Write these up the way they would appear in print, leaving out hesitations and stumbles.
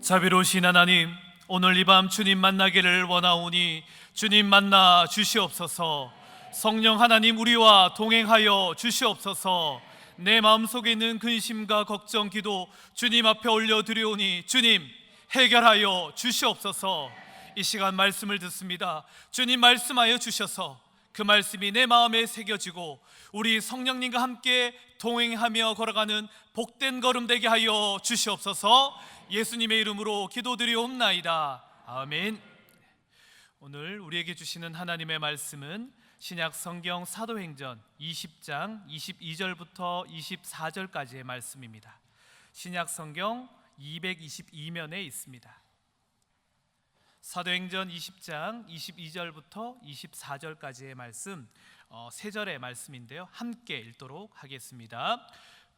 자비로우신 하나님, 오늘 이 밤 주님 만나기를 원하오니 주님 만나 주시옵소서. 성령 하나님, 우리와 동행하여 주시옵소서. 내 마음속에 있는 근심과 걱정, 기도 주님 앞에 올려드리오니 주님 해결하여 주시옵소서. 이 시간 말씀을 듣습니다. 주님 말씀하여 주셔서 그 말씀이 내 마음에 새겨지고 우리 성령님과 함께 동행하며 걸어가는 복된 걸음 되게 하여 주시옵소서. 예수님의 이름으로 기도드리옵나이다. 아멘. 오늘 우리에게 주시는 하나님의 말씀은 신약 성경 사도행전 20장 22절부터 24절까지의 말씀입니다. 신약 성경 222면에 있습니다. 사도행전 20장 22절부터 24절까지의 말씀, 세 절의 말씀인데요, 함께 읽도록 하겠습니다.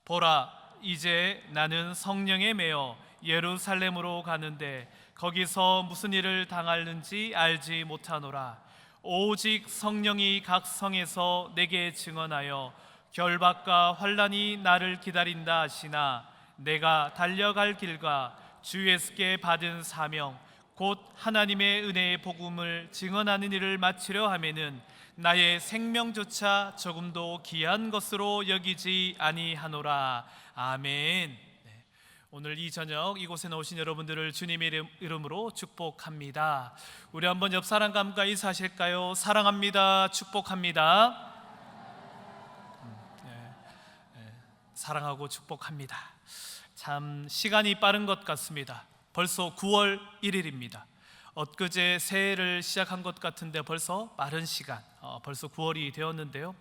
보라, 이제 나는 성령에 매여 예루살렘으로 가는데 거기서 무슨 일을 당하는지 알지 못하노라. 오직 성령이 각 성에서 내게 증언하여 결박과 환난이 나를 기다린다 하시나, 내가 달려갈 길과 주 예수께 받은 사명 곧 하나님의 은혜의 복음을 증언하는 일을 마치려 하면은 나의 생명조차 조금도 귀한 것으로 여기지 아니하노라. 아멘. 오늘 이 저녁 이곳에 나오신 여러분들을 주님의 이름으로 축복합니다. 우리 한번 옆 사람과 함께 인사하실까요? 사랑합니다. 축복합니다. 사랑하고 축복합니다. 참 시간이 빠른 것 같습니다. 벌써 9월 1일입니다. 엊그제 새해를 시작한 것 같은데 벌써 빠른 시간, 벌써 9월이 되었는데요.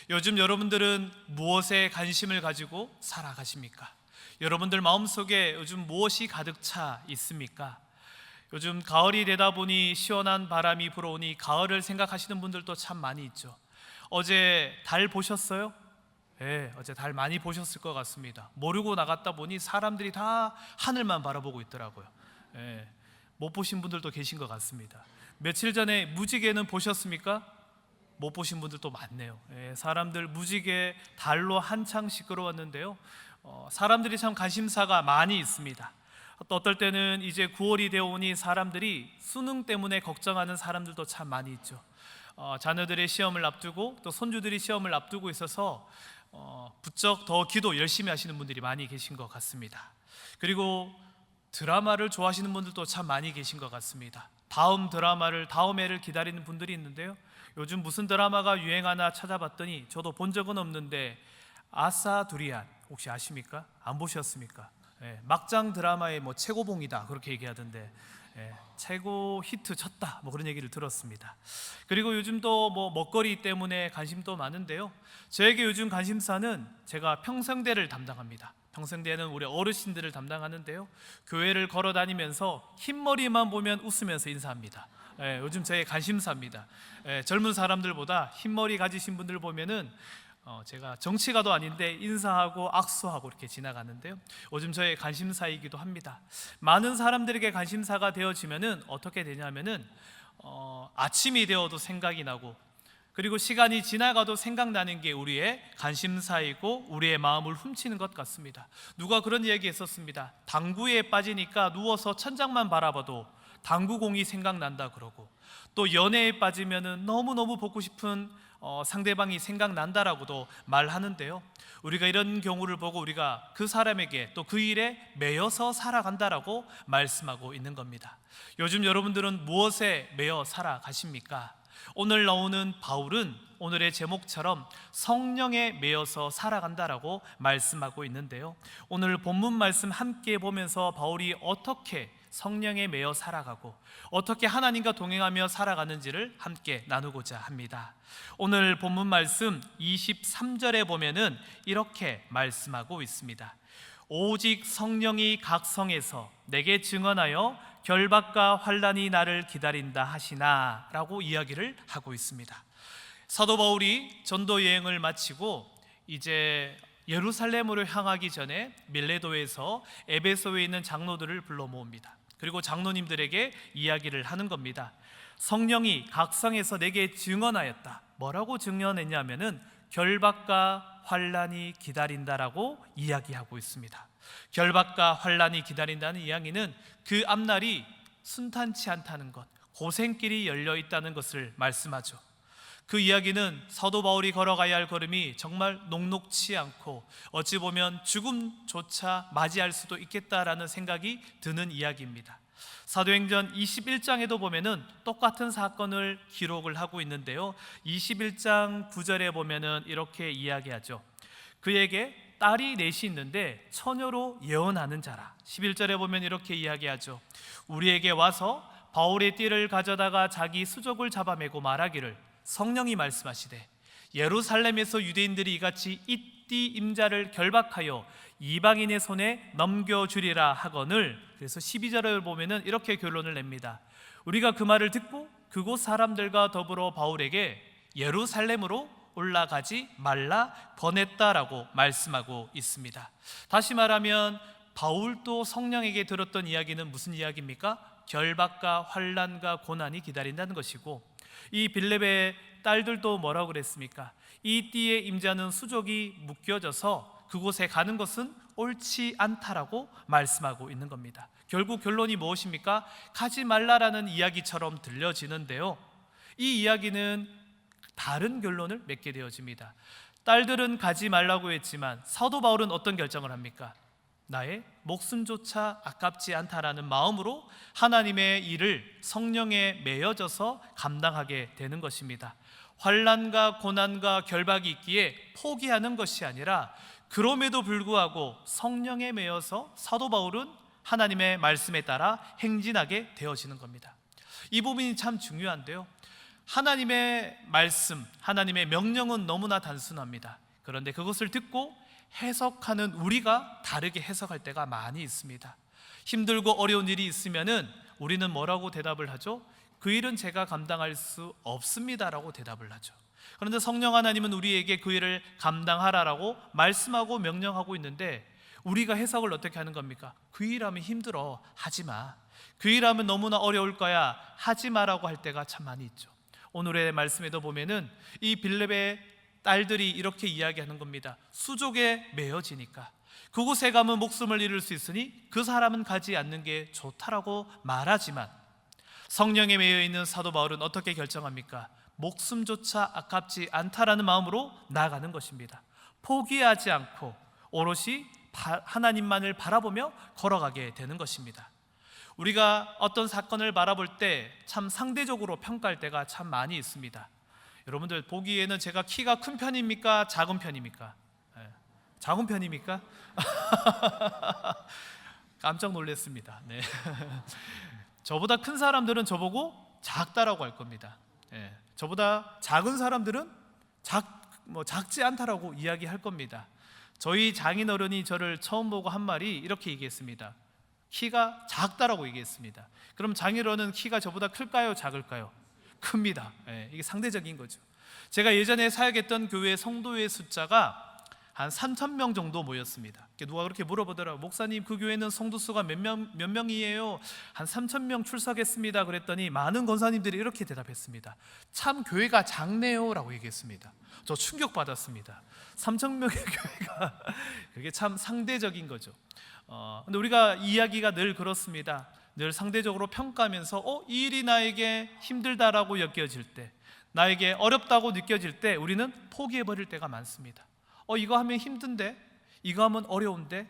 요즘 여러분들은 무엇에 관심을 가지고 살아가십니까? 여러분들 마음속에 요즘 무엇이 가득 차 있습니까? 요즘 가을이 되다 보니 시원한 바람이 불어오니 가을을 생각하시는 분들도 참 많이 있죠. 어제 달 보셨어요? 네, 어제 달 많이 보셨을 것 같습니다. 모르고 나갔다 보니 사람들이 다 하늘만 바라보고 있더라고요. 네, 못 보신 분들도 계신 것 같습니다. 며칠 전에 무지개는 보셨습니까? 못 보신 분들도 많네요. 네, 사람들 무지개 달로 한창 시끄러웠는데요. 사람들이 참 관심사가 많이 있습니다. 또 어떨 때는 이제 9월이 되어 오니 사람들이 수능 때문에 걱정하는 사람들도 참 많이 있죠. 자녀들의 시험을 앞두고 또 손주들이 시험을 앞두고 있어서 부쩍 더 기도 열심히 하시는 분들이 많이 계신 것 같습니다. 그리고 드라마를 좋아하시는 분들도 참 많이 계신 것 같습니다. 다음 드라마를, 다음 해를 기다리는 분들이 있는데요, 요즘 무슨 드라마가 유행하나 찾아봤더니 저도 본 적은 없는데 아사두리안 혹시 아십니까? 안 보셨습니까? 막장 드라마의 최고봉이다 그렇게 얘기하던데, 최고 히트 쳤다 그런 얘기를 들었습니다. 그리고 요즘도 먹거리 때문에 관심도 많은데요, 저에게 요즘 관심사는 제가 평성대를 담당합니다. 평성대는 우리 어르신들을 담당하는데요, 교회를 걸어 다니면서 흰머리만 보면 웃으면서 인사합니다. 요즘 제 관심사입니다. 젊은 사람들보다 흰머리 가지신 분들 보면은 제가 정치가도 아닌데 인사하고 악수하고 이렇게 지나가는데요, 요즘 저의 관심사이기도 합니다. 많은 사람들에게 관심사가 되어지면은 어떻게 되냐면은 아침이 되어도 생각이 나고, 그리고 시간이 지나가도 생각나는 게 우리의 관심사이고 우리의 마음을 훔치는 것 같습니다. 누가 그런 이야기 했었습니다. 당구에 빠지니까 누워서 천장만 바라봐도 당구공이 생각난다 그러고, 또 연애에 빠지면은 너무너무 보고 싶은 상대방이 생각난다라고도 말하는데요, 우리가 이런 경우를 보고 우리가 그 사람에게 또 그 일에 매여서 살아간다라고 말씀하고 있는 겁니다. 요즘 여러분들은 무엇에 매여 살아가십니까? 오늘 나오는 바울은 오늘의 제목처럼 성령에 매여서 살아간다라고 말씀하고 있는데요, 오늘 본문 말씀 함께 보면서 바울이 어떻게 성령에 매여 살아가고 어떻게 하나님과 동행하며 살아가는지를 함께 나누고자 합니다. 오늘 본문 말씀 23절에 보면은 이렇게 말씀하고 있습니다. 오직 성령이 각 성에서 내게 증언하여 결박과 환난이 나를 기다린다 하시나 라고 이야기를 하고 있습니다. 사도 바울이 전도 여행을 마치고 이제 예루살렘으로 향하기 전에 밀레도에서 에베소에 있는 장로들을 불러 모읍니다. 그리고 장로님들에게 이야기를 하는 겁니다. 성령이 각 성에서 내게 증언하였다. 뭐라고 증언했냐면은 결박과 환난이 기다린다라고 이야기하고 있습니다. 결박과 환란이 기다린다는 이야기는 그 앞날이 순탄치 않다는 것, 고생길이 열려 있다는 것을 말씀하죠. 그 이야기는 사도 바울이 걸어가야 할 걸음이 정말 녹록치 않고 어찌 보면 죽음조차 맞이할 수도 있겠다라는 생각이 드는 이야기입니다. 사도행전 21장에도 보면은 똑같은 사건을 기록을 하고 있는데요, 21장 9절에 보면은 이렇게 이야기하죠. 그에게 딸이 넷이 있는데 처녀로 예언하는 자라. 11절에 보면 이렇게 이야기하죠. 우리에게 와서 바울의 띠를 가져다가 자기 수족을 잡아매고 말하기를 성령이 말씀하시되 예루살렘에서 유대인들이 이같이 이 띠 임자를 결박하여 이방인의 손에 넘겨주리라 하거늘. 그래서 12절을 보면은 이렇게 결론을 냅니다. 우리가 그 말을 듣고 그곳 사람들과 더불어 바울에게 예루살렘으로 올라가지 말라 권했다라고 말씀하고 있습니다. 다시 말하면 바울도 성령에게 들었던 이야기는 무슨 이야기입니까? 결박과 환난과 고난이 기다린다는 것이고, 이 빌렙의 딸들도 뭐라고 그랬습니까? 이 띠의 임자는 수족이 묶여져서 그곳에 가는 것은 옳지 않다라고 말씀하고 있는 겁니다. 결국 결론이 무엇입니까? 가지 말라라는 이야기처럼 들려지는데요, 이 이야기는 다른 결론을 맺게 되어집니다. 딸들은 가지 말라고 했지만 사도 바울은 어떤 결정을 합니까? 나의 목숨조차 아깝지 않다라는 마음으로 하나님의 일을 성령에 매여져서 감당하게 되는 것입니다. 환난과 고난과 결박이 있기에 포기하는 것이 아니라 그럼에도 불구하고 성령에 매여서 사도 바울은 하나님의 말씀에 따라 행진하게 되어지는 겁니다. 이 부분이 참 중요한데요, 하나님의 말씀, 하나님의 명령은 너무나 단순합니다. 그런데 그것을 듣고 해석하는 우리가 다르게 해석할 때가 많이 있습니다. 힘들고 어려운 일이 있으면은 우리는 뭐라고 대답을 하죠? 그 일은 제가 감당할 수 없습니다라고 대답을 하죠. 그런데 성령 하나님은 우리에게 그 일을 감당하라라고 말씀하고 명령하고 있는데 우리가 해석을 어떻게 하는 겁니까? 그 일하면 힘들어, 하지마. 그 일하면 너무나 어려울 거야, 하지마라고 할 때가 참 많이 있죠. 오늘의 말씀에도 보면은 이 빌렙의 딸들이 이렇게 이야기하는 겁니다. 수족에 매여지니까 그곳에 가면 목숨을 잃을 수 있으니 그 사람은 가지 않는 게 좋다라고 말하지만 성령에 매여 있는 사도 바울은 어떻게 결정합니까? 목숨조차 아깝지 않다라는 마음으로 나아가는 것입니다. 포기하지 않고 오롯이 하나님만을 바라보며 걸어가게 되는 것입니다. 우리가 어떤 사건을 바라볼 때 참 상대적으로 평가할 때가 참 많이 있습니다. 여러분들 보기에는 제가 키가 큰 편입니까? 작은 편입니까? 작은 편입니까? 깜짝 놀랐습니다. 네. 저보다 큰 사람들은 저보고 작다라고 할 겁니다. 저보다 작은 사람들은 작지 않다라고 이야기할 겁니다. 저희 장인어른이 저를 처음 보고 한 말이 이렇게 얘기했습니다. 키가 작다라고 얘기했습니다. 그럼 장인어른은 키가 저보다 클까요? 작을까요? 큽니다. 이게 상대적인 거죠. 제가 예전에 사역했던 교회 성도의 숫자가 한 3,000명 정도 모였습니다. 누가 그렇게 물어보더라고요. 목사님, 그 교회는 성도 수가 몇 명이에요? 한 3,000명 출석했습니다. 그랬더니 많은 권사님들이 이렇게 대답했습니다. 참 교회가 작네요 라고 얘기했습니다. 저 충격받았습니다. 3,000명의 교회가 그게 참 상대적인 거죠. 근데 우리가 이야기가 늘 그렇습니다. 늘 상대적으로 평가하면서 이 일이 나에게 힘들다라고 여겨질 때, 나에게 어렵다고 느껴질 때 우리는 포기해버릴 때가 많습니다. 이거 하면 힘든데, 이거 하면 어려운데,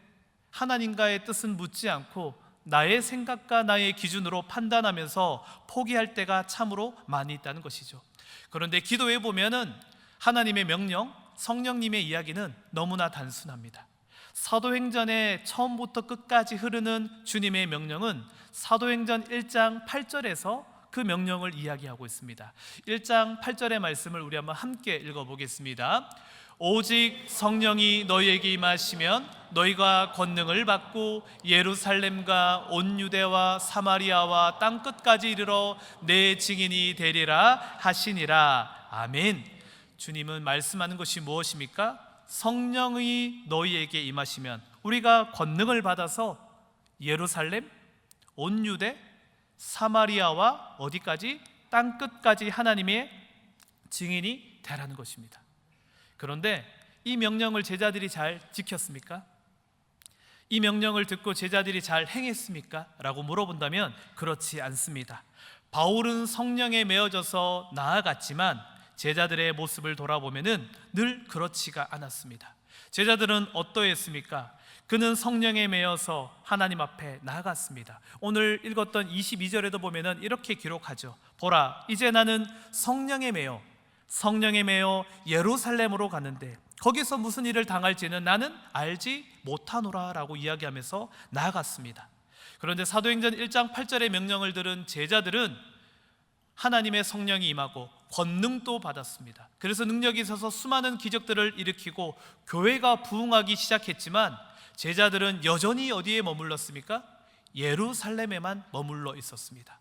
하나님과의 뜻은 묻지 않고 나의 생각과 나의 기준으로 판단하면서 포기할 때가 참으로 많이 있다는 것이죠. 그런데 기도해 보면은 하나님의 명령, 성령님의 이야기는 너무나 단순합니다. 사도행전의 처음부터 끝까지 흐르는 주님의 명령은 사도행전 1장 8절에서 그 명령을 이야기하고 있습니다. 1장 8절의 말씀을 우리 한번 함께 읽어보겠습니다. 오직 성령이 너희에게 임하시면 너희가 권능을 받고 예루살렘과 온 유대와 사마리아와 땅끝까지 이르러 내 증인이 되리라 하시니라. 아멘. 주님은 말씀하는 것이 무엇입니까? 성령이 너희에게 임하시면 우리가 권능을 받아서 예루살렘, 온 유대, 사마리아와 어디까지? 땅끝까지 하나님의 증인이 되라는 것입니다. 그런데 이 명령을 제자들이 잘 지켰습니까? 이 명령을 듣고 제자들이 잘 행했습니까? 라고 물어본다면 그렇지 않습니다. 바울은 성령에 메어져서 나아갔지만 제자들의 모습을 돌아보면 늘 그렇지가 않았습니다. 제자들은 어떠했습니까? 그는 성령에 매여서 하나님 앞에 나아갔습니다. 오늘 읽었던 22절에도 보면 이렇게 기록하죠. 보라, 이제 나는 성령에 매여 예루살렘으로 가는데 거기서 무슨 일을 당할지는 나는 알지 못하노라 라고 이야기하면서 나아갔습니다. 그런데 사도행전 1장 8절의 명령을 들은 제자들은 하나님의 성령이 임하고 권능도 받았습니다. 그래서 능력이 있어서 수많은 기적들을 일으키고 교회가 부흥하기 시작했지만 제자들은 여전히 어디에 머물렀습니까? 예루살렘에만 머물러 있었습니다.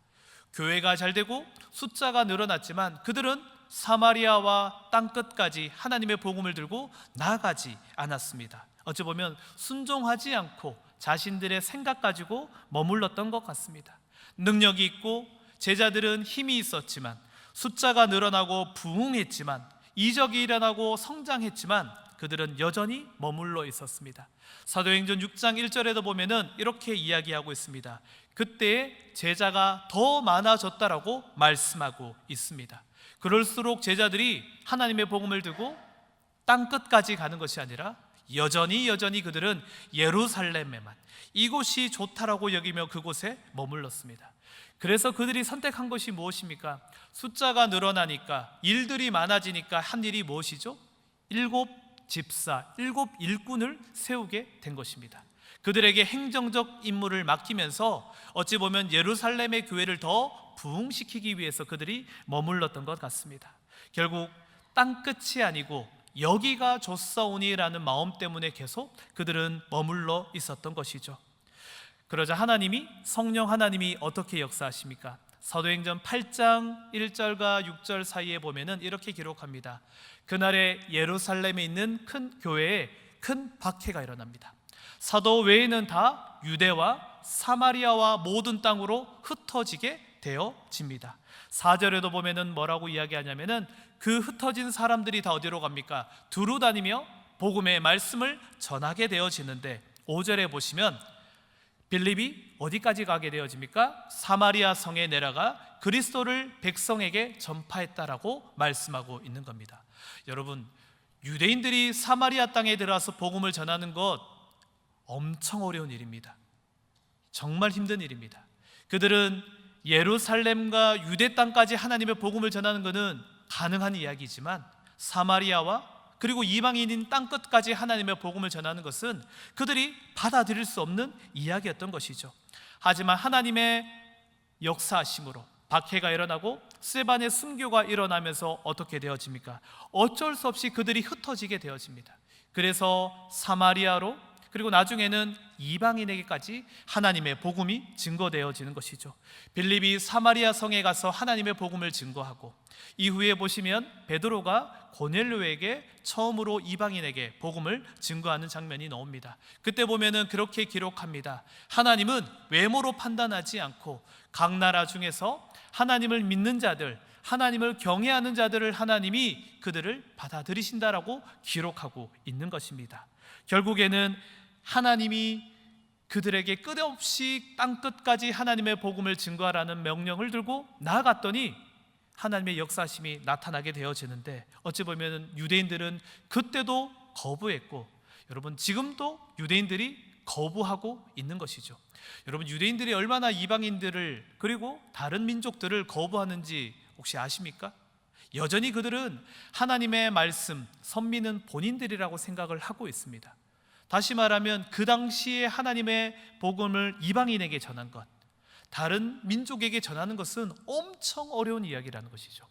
교회가 잘 되고 숫자가 늘어났지만 그들은 사마리아와 땅끝까지 하나님의 복음을 들고 나아가지 않았습니다. 어찌 보면 순종하지 않고 자신들의 생각 가지고 머물렀던 것 같습니다. 능력이 있고 제자들은 힘이 있었지만, 숫자가 늘어나고 부흥했지만, 이적이 일어나고 성장했지만 그들은 여전히 머물러 있었습니다. 사도행전 6장 1절에도 보면은 이렇게 이야기하고 있습니다. 그때 제자가 더 많아졌다라고 말씀하고 있습니다. 그럴수록 제자들이 하나님의 복음을 두고 땅끝까지 가는 것이 아니라 여전히 그들은 예루살렘에만, 이곳이 좋다라고 여기며 그곳에 머물렀습니다. 그래서 그들이 선택한 것이 무엇입니까? 숫자가 늘어나니까, 일들이 많아지니까 한 일이 무엇이죠? 7 일꾼을 세우게 된 것입니다. 그들에게 행정적 임무를 맡기면서 어찌 보면 예루살렘의 교회를 더 부흥시키기 위해서 그들이 머물렀던 것 같습니다. 결국 땅끝이 아니고 여기가 좋사오니라는 마음 때문에 계속 그들은 머물러 있었던 것이죠. 그러자 성령 하나님이 어떻게 역사하십니까? 사도행전 8장 1절과 6절 사이에 보면은 이렇게 기록합니다. 그날에 예루살렘에 있는 큰 교회에 큰 박해가 일어납니다. 사도 외에는 다 유대와 사마리아와 모든 땅으로 흩어지게 되어집니다. 4절에도 보면은 뭐라고 이야기하냐면은 그 흩어진 사람들이 다 어디로 갑니까? 두루 다니며 복음의 말씀을 전하게 되어지는데, 5절에 보시면 빌립이 어디까지 가게 되어집니까? 사마리아 성에 내려가 그리스도를 백성에게 전파했다라고 말씀하고 있는 겁니다. 여러분, 유대인들이 사마리아 땅에 들어와서 복음을 전하는 것 엄청 어려운 일입니다. 정말 힘든 일입니다. 그들은 예루살렘과 유대 땅까지 하나님의 복음을 전하는 것은 가능한 이야기지만, 사마리아와 그리고 이방인인 땅끝까지 하나님의 복음을 전하는 것은 그들이 받아들일 수 없는 이야기였던 것이죠. 하지만 하나님의 역사하심으로 박해가 일어나고 스데반의 순교가 일어나면서 어떻게 되어집니까? 어쩔 수 없이 그들이 흩어지게 되어집니다. 그래서 사마리아로, 그리고 나중에는 이방인에게까지 하나님의 복음이 증거되어지는 것이죠. 빌립이 사마리아 성에 가서 하나님의 복음을 증거하고, 이후에 보시면 베드로가 고넬료에게 처음으로 이방인에게 복음을 증거하는 장면이 나옵니다. 그때 보면은 그렇게 기록합니다. 하나님은 외모로 판단하지 않고 각 나라 중에서 하나님을 믿는 자들, 하나님을 경외하는 자들을 하나님이 그들을 받아들이신다라고 기록하고 있는 것입니다. 결국에는 하나님이 그들에게 끝없이 땅끝까지 하나님의 복음을 증거하라는 명령을 들고 나아갔더니 하나님의 역사심이 나타나게 되어지는데, 어찌 보면 유대인들은 그때도 거부했고, 여러분 지금도 유대인들이 거부하고 있는 것이죠. 여러분, 유대인들이 얼마나 이방인들을, 그리고 다른 민족들을 거부하는지 혹시 아십니까? 여전히 그들은 하나님의 말씀, 선민은 본인들이라고 생각을 하고 있습니다. 다시 말하면 그 당시에 하나님의 복음을 이방인에게 전한 것, 다른 민족에게 전하는 것은 엄청 어려운 이야기라는 것이죠.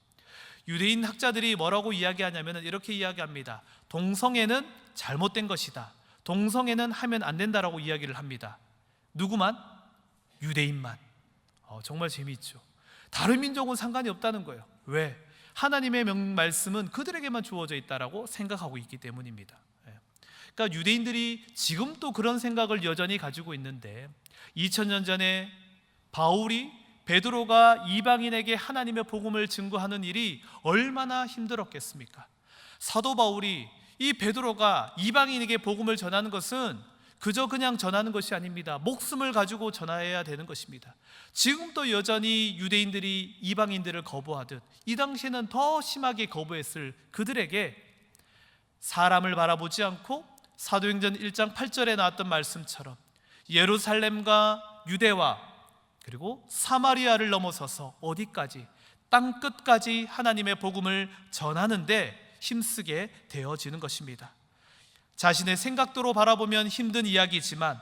유대인 학자들이 뭐라고 이야기하냐면 이렇게 이야기합니다. 동성애는 잘못된 것이다. 동성애는 하면 안 된다라고 이야기를 합니다. 누구만? 유대인만. 정말 재미있죠. 다른 민족은 상관이 없다는 거예요. 왜? 하나님의 말씀은 그들에게만 주어져 있다라고 생각하고 있기 때문입니다. 그러니까 유대인들이 지금도 그런 생각을 여전히 가지고 있는데, 2000년 전에 바울이, 베드로가 이방인에게 하나님의 복음을 증거하는 일이 얼마나 힘들었겠습니까? 사도 바울이, 이 베드로가 이방인에게 복음을 전하는 것은 그저 그냥 전하는 것이 아닙니다. 목숨을 가지고 전해야 되는 것입니다. 지금도 여전히 유대인들이 이방인들을 거부하듯 이 당시에는 더 심하게 거부했을 그들에게 사람을 바라보지 않고 사도행전 1장 8절에 나왔던 말씀처럼 예루살렘과 유대와 그리고 사마리아를 넘어서서 어디까지, 땅 끝까지 하나님의 복음을 전하는데 힘쓰게 되어지는 것입니다. 자신의 생각대로 바라보면 힘든 이야기지만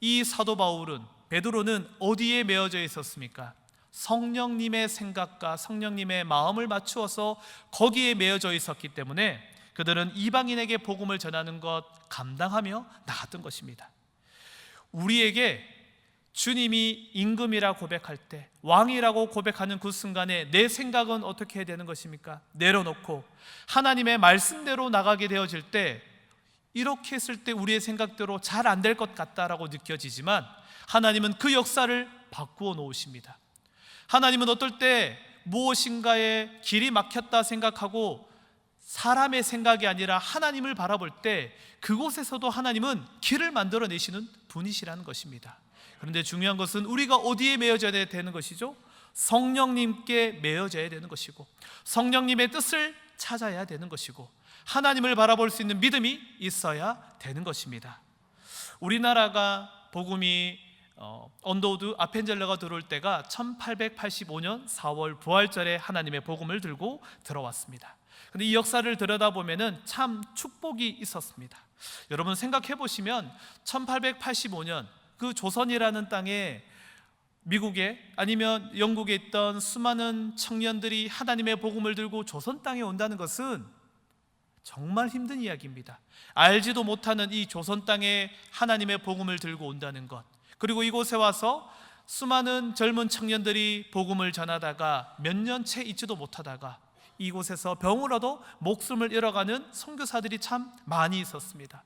이 사도 바울은, 베드로는 어디에 매어져 있었습니까? 성령님의 생각과 성령님의 마음을 맞추어서 거기에 매어져 있었기 때문에 그들은 이방인에게 복음을 전하는 것 감당하며 나갔던 것입니다. 우리에게 주님이 임금이라 고백할 때, 왕이라고 고백하는 그 순간에 내 생각은 어떻게 해야 되는 것입니까? 내려놓고 하나님의 말씀대로 나가게 되어질 때, 이렇게 했을 때 우리의 생각대로 잘 안 될 것 같다라고 느껴지지만 하나님은 그 역사를 바꾸어 놓으십니다. 하나님은 어떨 때 무엇인가에 길이 막혔다 생각하고 사람의 생각이 아니라 하나님을 바라볼 때 그곳에서도 하나님은 길을 만들어내시는 분이시라는 것입니다. 그런데 중요한 것은 우리가 어디에 매여져야 되는 것이죠? 성령님께 매여져야 되는 것이고 성령님의 뜻을 찾아야 되는 것이고 하나님을 바라볼 수 있는 믿음이 있어야 되는 것입니다. 우리나라가 복음이 언더우드 아펜젤러가 들어올 때가 1885년 4월 부활절에 하나님의 복음을 들고 들어왔습니다. 그런데 이 역사를 들여다보면 참 축복이 있었습니다. 여러분 생각해 보시면 1885년 그 조선이라는 땅에 미국에 아니면 영국에 있던 수많은 청년들이 하나님의 복음을 들고 조선 땅에 온다는 것은 정말 힘든 이야기입니다. 알지도 못하는 이 조선 땅에 하나님의 복음을 들고 온다는 것, 그리고 이곳에 와서 수많은 젊은 청년들이 복음을 전하다가 몇 년째 있지도 못하다가 이곳에서 병을 얻어 목숨을 잃어가는 선교사들이 참 많이 있었습니다.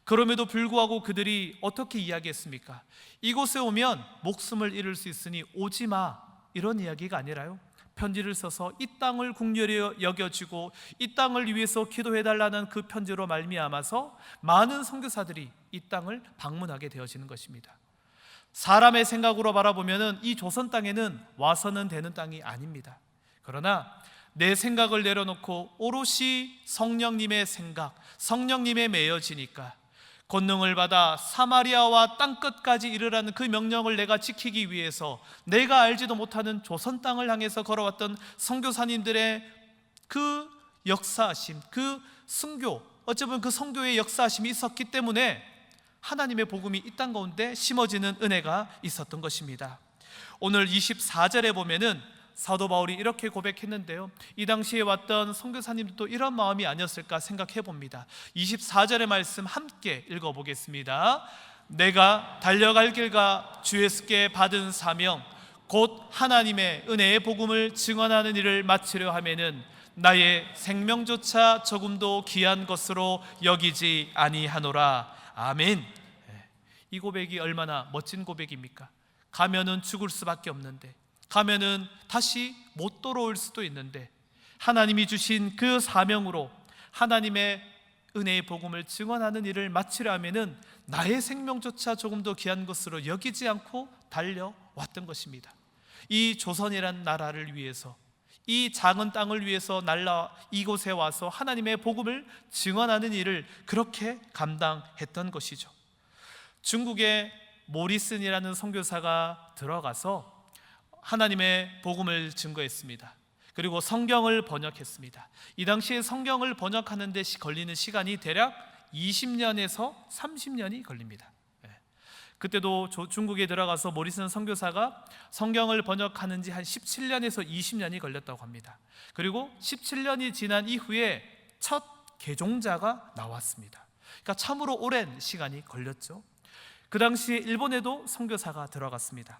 그럼에도 불구하고 그들이 어떻게 이야기했습니까? 이곳에 오면 목숨을 잃을 수 있으니 오지 마, 이런 이야기가 아니라요, 편지를 써서 이 땅을 국률이 여겨지고 이 땅을 위해서 기도해달라는 그 편지로 말미암아서 많은 선교사들이 이 땅을 방문하게 되어지는 것입니다. 사람의 생각으로 바라보면 이 조선 땅에는 와서는 되는 땅이 아닙니다. 그러나 내 생각을 내려놓고 오롯이 성령님의 생각, 성령님에 매여지니까 권능을 받아 사마리아와 땅끝까지 이르라는 그 명령을 내가 지키기 위해서 내가 알지도 못하는 조선 땅을 향해서 걸어왔던 선교사님들의 그 역사하심, 그 순교, 어쩌면 그 선교의 역사하심이 있었기 때문에 하나님의 복음이 이 땅 가운데 심어지는 은혜가 있었던 것입니다. 오늘 24절에 보면은 사도 바울이 이렇게 고백했는데요, 이 당시에 왔던 선교사님들도 이런 마음이 아니었을까 생각해 봅니다. 24절의 말씀 함께 읽어보겠습니다. 내가 달려갈 길과 주 예수께 받은 사명 곧 하나님의 은혜의 복음을 증언하는 일을 마치려 하면은 나의 생명조차 조금도 귀한 것으로 여기지 아니하노라. 아멘. 이 고백이 얼마나 멋진 고백입니까? 가면은 죽을 수밖에 없는데, 가면은 다시 못 돌아올 수도 있는데 하나님이 주신 그 사명으로 하나님의 은혜의 복음을 증언하는 일을 마치려 하면은 나의 생명조차 조금 더 귀한 것으로 여기지 않고 달려왔던 것입니다. 이 조선이란 나라를 위해서, 이 작은 땅을 위해서 이곳에 와서 하나님의 복음을 증언하는 일을 그렇게 감당했던 것이죠. 중국의 모리슨이라는 선교사가 들어가서 하나님의 복음을 증거했습니다. 그리고 성경을 번역했습니다. 이 당시에 성경을 번역하는 데 걸리는 시간이 대략 20년에서 30년이 걸립니다. 그때도 중국에 들어가서 모리슨 선교사가 성경을 번역하는 지 한 17년에서 20년이 걸렸다고 합니다. 그리고 17년이 지난 이후에 첫 개종자가 나왔습니다. 그러니까 참으로 오랜 시간이 걸렸죠. 그 당시에 일본에도 선교사가 들어갔습니다.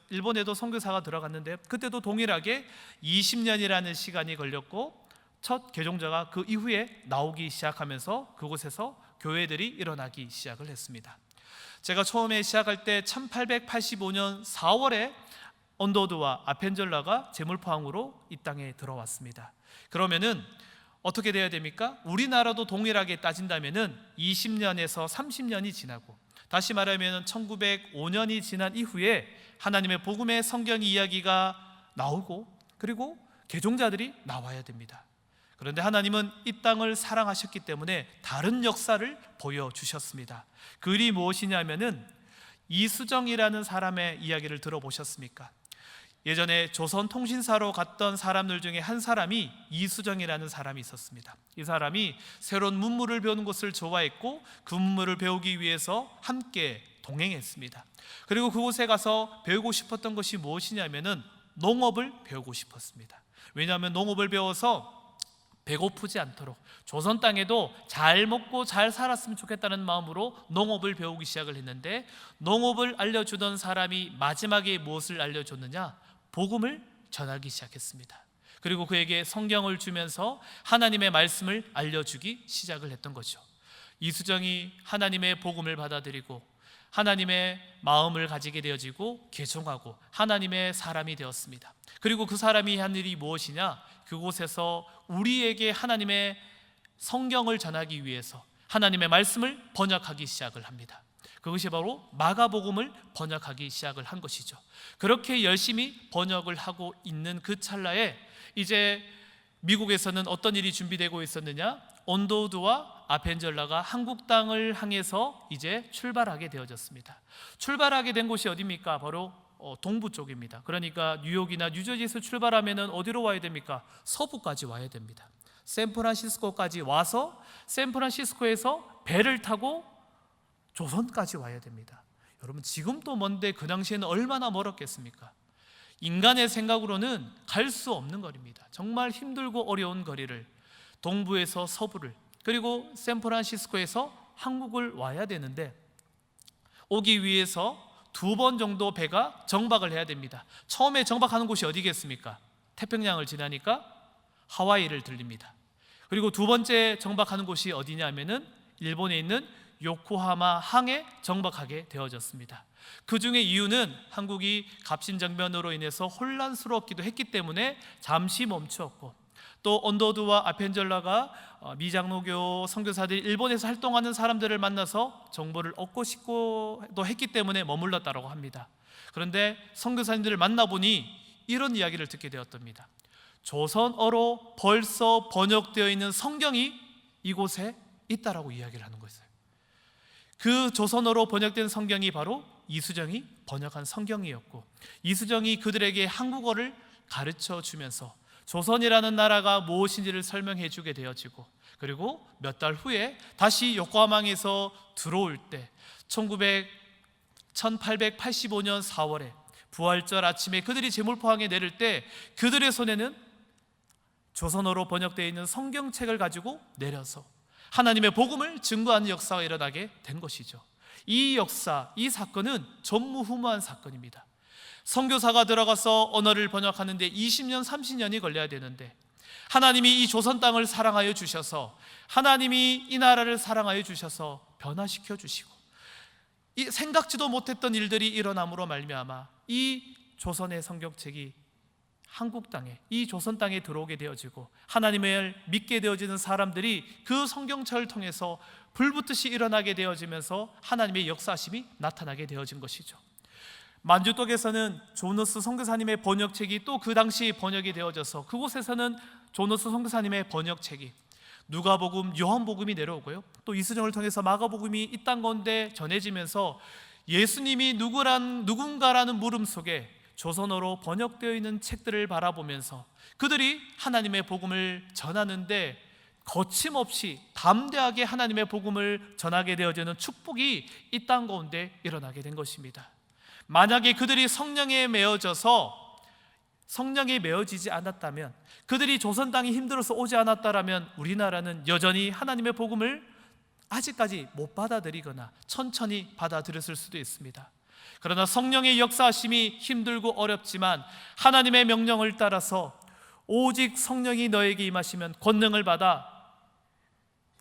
일본에도 선교사가 들어갔는데 그때도 동일하게 20년이라는 시간이 걸렸고 첫 개종자가 그 이후에 나오기 시작하면서 그곳에서 교회들이 일어나기 시작을 했습니다. 제가 처음에 시작할 때 1885년 4월에 언더우드와 아펜젤러가 제물포항으로 이 땅에 들어왔습니다. 그러면은 어떻게 돼야 됩니까? 우리나라도 동일하게 따진다면은 20년에서 30년이 지나고, 다시 말하면 1905년이 지난 이후에 하나님의 복음의 성경 이야기가 나오고, 그리고 개종자들이 나와야 됩니다. 그런데 하나님은 이 땅을 사랑하셨기 때문에 다른 역사를 보여주셨습니다. 그 일이 무엇이냐면은 이수정이라는 사람의 이야기를 들어보셨습니까? 예전에 조선통신사로 갔던 사람들 중에 한 사람이 이수정이라는 사람이 있었습니다. 이 사람이 새로운 문물을 배우는 것을 좋아했고, 그 문물을 배우기 위해서 함께 동행했습니다. 그리고 그곳에 가서 배우고 싶었던 것이 무엇이냐면은 농업을 배우고 싶었습니다. 왜냐하면 농업을 배워서 배고프지 않도록 조선 땅에도 잘 먹고 잘 살았으면 좋겠다는 마음으로 농업을 배우기 시작을 했는데, 농업을 알려주던 사람이 마지막에 무엇을 알려줬느냐? 복음을 전하기 시작했습니다. 그리고 그에게 성경을 주면서 하나님의 말씀을 알려주기 시작을 했던 거죠. 이수정이 하나님의 복음을 받아들이고 하나님의 마음을 가지게 되어지고 개종하고 하나님의 사람이 되었습니다. 그리고 그 사람이 한 일이 무엇이냐? 그곳에서 우리에게 하나님의 성경을 전하기 위해서 하나님의 말씀을 번역하기 시작을 합니다. 그것이 바로 마가복음을 번역하기 시작을 한 것이죠. 그렇게 열심히 번역을 하고 있는 그 찰나에 이제 미국에서는 어떤 일이 준비되고 있었느냐? 온도우드와 아펜젤라가 한국 땅을 향해서 이제 출발하게 되어졌습니다. 출발하게 된 곳이 어디입니까? 바로 동부 쪽입니다. 그러니까 뉴욕이나 뉴저지에서 출발하면 어디로 와야 됩니까? 서부까지 와야 됩니다. 샌프란시스코까지 와서 샌프란시스코에서 배를 타고 조선까지 와야 됩니다. 여러분, 지금도 먼데 그 당시에는 얼마나 멀었겠습니까? 인간의 생각으로는 갈 수 없는 거리입니다. 정말 힘들고 어려운 거리를 동부에서 서부를, 그리고 샌프란시스코에서 한국을 와야 되는데, 오기 위해서 2번 정도 배가 정박을 해야 됩니다. 처음에 정박하는 곳이 어디겠습니까? 태평양을 지나니까 하와이를 들립니다. 그리고 2번째 정박하는 곳이 어디냐면은 일본에 있는 요코하마 항에 정박하게 되어졌습니다. 그 중에 이유는 한국이 갑신정변으로 인해서 혼란스럽기도 했기 때문에 잠시 멈추었고, 또 온도우드와 아펜젤라가 미장로교 선교사들이 일본에서 활동하는 사람들을 만나서 정보를 얻고 싶고도 했기 때문에 머물렀다고 합니다. 그런데 선교사님들을 만나보니 이런 이야기를 듣게 되었답니다. 조선어로 벌써 번역되어 있는 성경이 이곳에 있다라고 이야기를 하는 거였어요. 그 조선어로 번역된 성경이 바로 이수정이 번역한 성경이었고, 이수정이 그들에게 한국어를 가르쳐 주면서 조선이라는 나라가 무엇인지를 설명해 주게 되어지고, 그리고 몇 달 후에 다시 요코하마항에서 들어올 때 1885년 4월에 부활절 아침에 그들이 제물포항에 내릴 때 그들의 손에는 조선어로 번역되어 있는 성경책을 가지고 내려서 하나님의 복음을 증거하는 역사가 일어나게 된 것이죠. 이 역사, 이 사건은 전무후무한 사건입니다. 선교사가 들어가서 언어를 번역하는데 20년, 30년이 걸려야 되는데, 하나님이 이 조선 땅을 사랑하여 주셔서, 하나님이 이 나라를 사랑하여 주셔서 변화시켜 주시고, 이 생각지도 못했던 일들이 일어남으로 말미암아 이 조선의 성경책이 한국 땅에, 이 조선 땅에 들어오게 되어지고, 하나님을 믿게 되어지는 사람들이 그 성경책을 통해서 불붙듯이 일어나게 되어지면서 하나님의 역사심이 나타나게 되어진 것이죠. 만주독에서는 조너스 선교사님의 번역책이 또 그 당시 번역이 되어져서 그곳에서는 조너스 선교사님의 번역책이 누가복음, 요한복음이 내려오고요, 또 이수정을 통해서 마가복음이 이 땅 가운데 전해지면서 예수님이 누군가라는 물음 속에 조선어로 번역되어 있는 책들을 바라보면서 그들이 하나님의 복음을 전하는데 거침없이 담대하게 하나님의 복음을 전하게 되어지는 축복이 이 땅 가운데 일어나게 된 것입니다. 만약에 그들이 성령에 메어지지 않았다면, 그들이 조선 땅이 힘들어서 오지 않았다라면 우리나라는 여전히 하나님의 복음을 아직까지 못 받아들이거나 천천히 받아들였을 수도 있습니다. 그러나 성령의 역사하심이 힘들고 어렵지만 하나님의 명령을 따라서 오직 성령이 너에게 임하시면 권능을 받아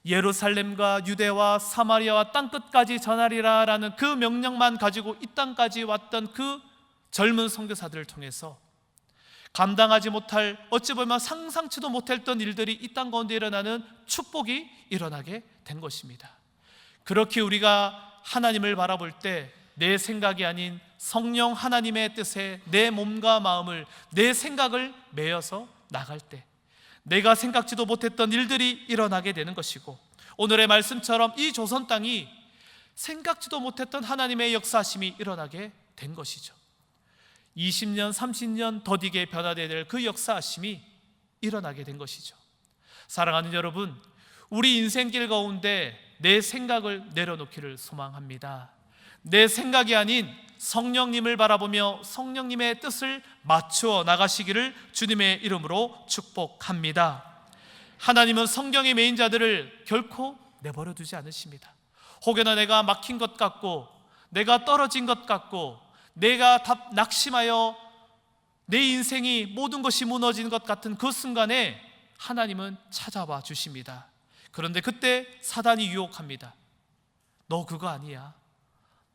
예루살렘과 유대와 사마리아와 땅끝까지 전하리라 라는 그 명령만 가지고 이 땅까지 왔던 그 젊은 선교사들을 통해서 감당하지 못할, 어찌 보면 상상치도 못했던 일들이 이 땅 가운데 일어나는 축복이 일어나게 된 것입니다. 그렇게 우리가 하나님을 바라볼 때 내 생각이 아닌 성령 하나님의 뜻에 내 몸과 마음을, 내 생각을 매여서 나갈 때 내가 생각지도 못했던 일들이 일어나게 되는 것이고, 오늘의 말씀처럼 이 조선 땅이 생각지도 못했던 하나님의 역사심이 일어나게 된 것이죠. 20년, 30년 더디게 변화되어야 될 그 역사심이 일어나게 된 것이죠. 사랑하는 여러분, 우리 인생길 가운데 내 생각을 내려놓기를 소망합니다. 내 생각이 아닌 성령님을 바라보며 성령님의 뜻을 맞추어 나가시기를 주님의 이름으로 축복합니다. 하나님은 성경의 메인자들을 결코 내버려 두지 않으십니다. 혹여나 내가 막힌 것 같고, 내가 떨어진 것 같고, 내가 낙심하여 내 인생이 모든 것이 무너진 것 같은 그 순간에 하나님은 찾아와 주십니다. 그런데 그때 사단이 유혹합니다. 너 그거 아니야.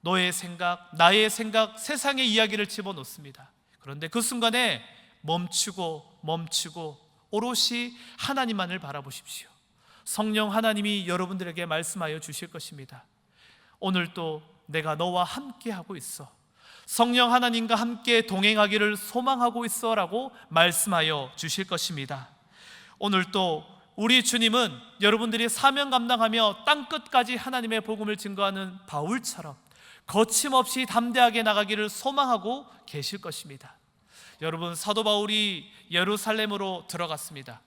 너의 생각, 나의 생각, 세상의 이야기를 집어넣습니다. 그런데 그 순간에 멈추고 오롯이 하나님만을 바라보십시오. 성령 하나님이 여러분들에게 말씀하여 주실 것입니다. 오늘도 내가 너와 함께 하고 있어. 성령 하나님과 함께 동행하기를 소망하고 있어 라고 말씀하여 주실 것입니다. 오늘도 우리 주님은 여러분들이 사명 감당하며 땅끝까지 하나님의 복음을 증거하는 바울처럼 거침없이 담대하게 나가기를 소망하고 계실 것입니다. 여러분, 사도 바울이 예루살렘으로 들어갔습니다.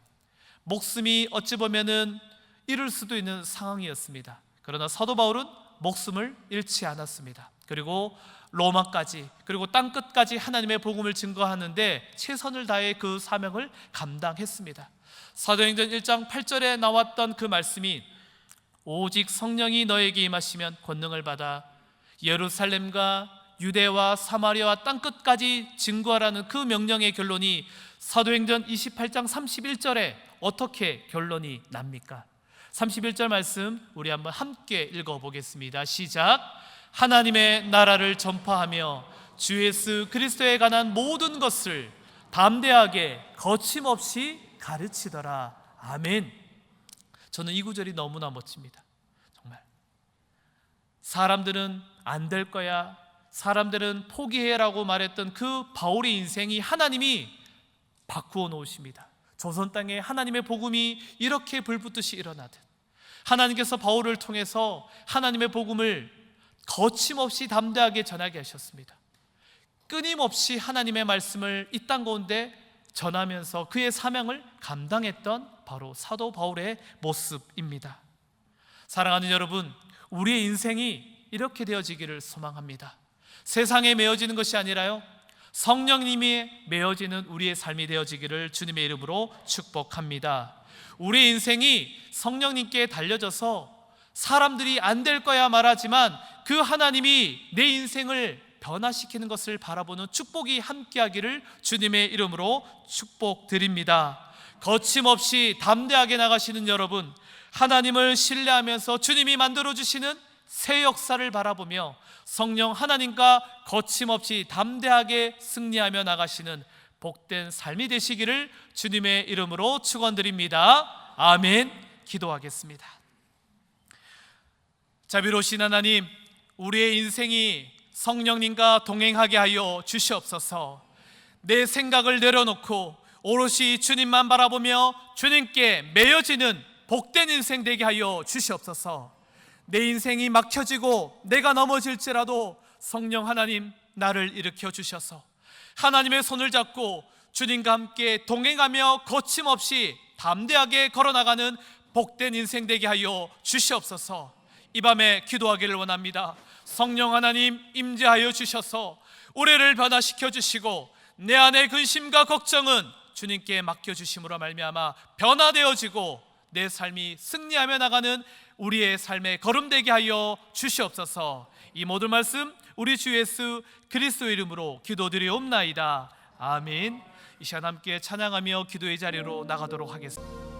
목숨이 어찌 보면은 잃을 수도 있는 상황이었습니다. 그러나 사도 바울은 목숨을 잃지 않았습니다. 그리고 로마까지, 그리고 땅끝까지 하나님의 복음을 증거하는데 최선을 다해 그 사명을 감당했습니다. 사도행전 1장 8절에 나왔던 그 말씀이 오직 성령이 너에게 임하시면 권능을 받아 예루살렘과 유대와 사마리아와 땅끝까지 증거하라는 그 명령의 결론이 사도행전 28장 31절에 어떻게 결론이 납니까? 31절 말씀 우리 한번 함께 읽어보겠습니다. 시작. 하나님의 나라를 전파하며 주 예수 그리스도에 관한 모든 것을 담대하게 거침없이 가르치더라. 아멘. 저는 이 구절이 너무나 멋집니다. 정말 사람들은 안 될 거야, 사람들은 포기해라고 말했던 그 바울의 인생이 하나님이 바꾸어 놓으십니다. 조선 땅에 하나님의 복음이 이렇게 불붙듯이 일어나듯 하나님께서 바울을 통해서 하나님의 복음을 거침없이 담대하게 전하게 하셨습니다. 끊임없이 하나님의 말씀을 이 땅 가운데 전하면서 그의 사명을 감당했던 바로 사도 바울의 모습입니다. 사랑하는 여러분, 우리의 인생이 이렇게 되어지기를 소망합니다. 세상에 매어지는 것이 아니라요, 성령님이 매어지는 우리의 삶이 되어지기를 주님의 이름으로 축복합니다. 우리의 인생이 성령님께 달려져서 사람들이 안 될 거야 말하지만 그 하나님이 내 인생을 변화시키는 것을 바라보는 축복이 함께하기를 주님의 이름으로 축복드립니다. 거침없이 담대하게 나가시는 여러분, 하나님을 신뢰하면서 주님이 만들어주시는 새 역사를 바라보며 성령 하나님과 거침없이 담대하게 승리하며 나가시는 복된 삶이 되시기를 주님의 이름으로 축원드립니다. 아멘. 기도하겠습니다. 자비로우신 하나님, 우리의 인생이 성령님과 동행하게 하여 주시옵소서. 내 생각을 내려놓고 오롯이 주님만 바라보며 주님께 매여지는 복된 인생 되게 하여 주시옵소서. 내 인생이 막혀지고 내가 넘어질지라도 성령 하나님 나를 일으켜 주셔서 하나님의 손을 잡고 주님과 함께 동행하며 거침없이 담대하게 걸어나가는 복된 인생 되게 하여 주시옵소서. 이 밤에 기도하기를 원합니다. 성령 하나님 임재하여 주셔서 우리를 변화시켜 주시고 내 안의 근심과 걱정은 주님께 맡겨주심으로 말미암아 변화되어지고 내 삶이 승리하며 나가는 우리의 삶의 걸음되게 하여 주시옵소서. 이 모든 말씀 우리 주 예수 그리스도 이름으로 기도드리옵나이다. 아멘. 이 시간 함께 찬양하며 기도의 자리로 나가도록 하겠습니다.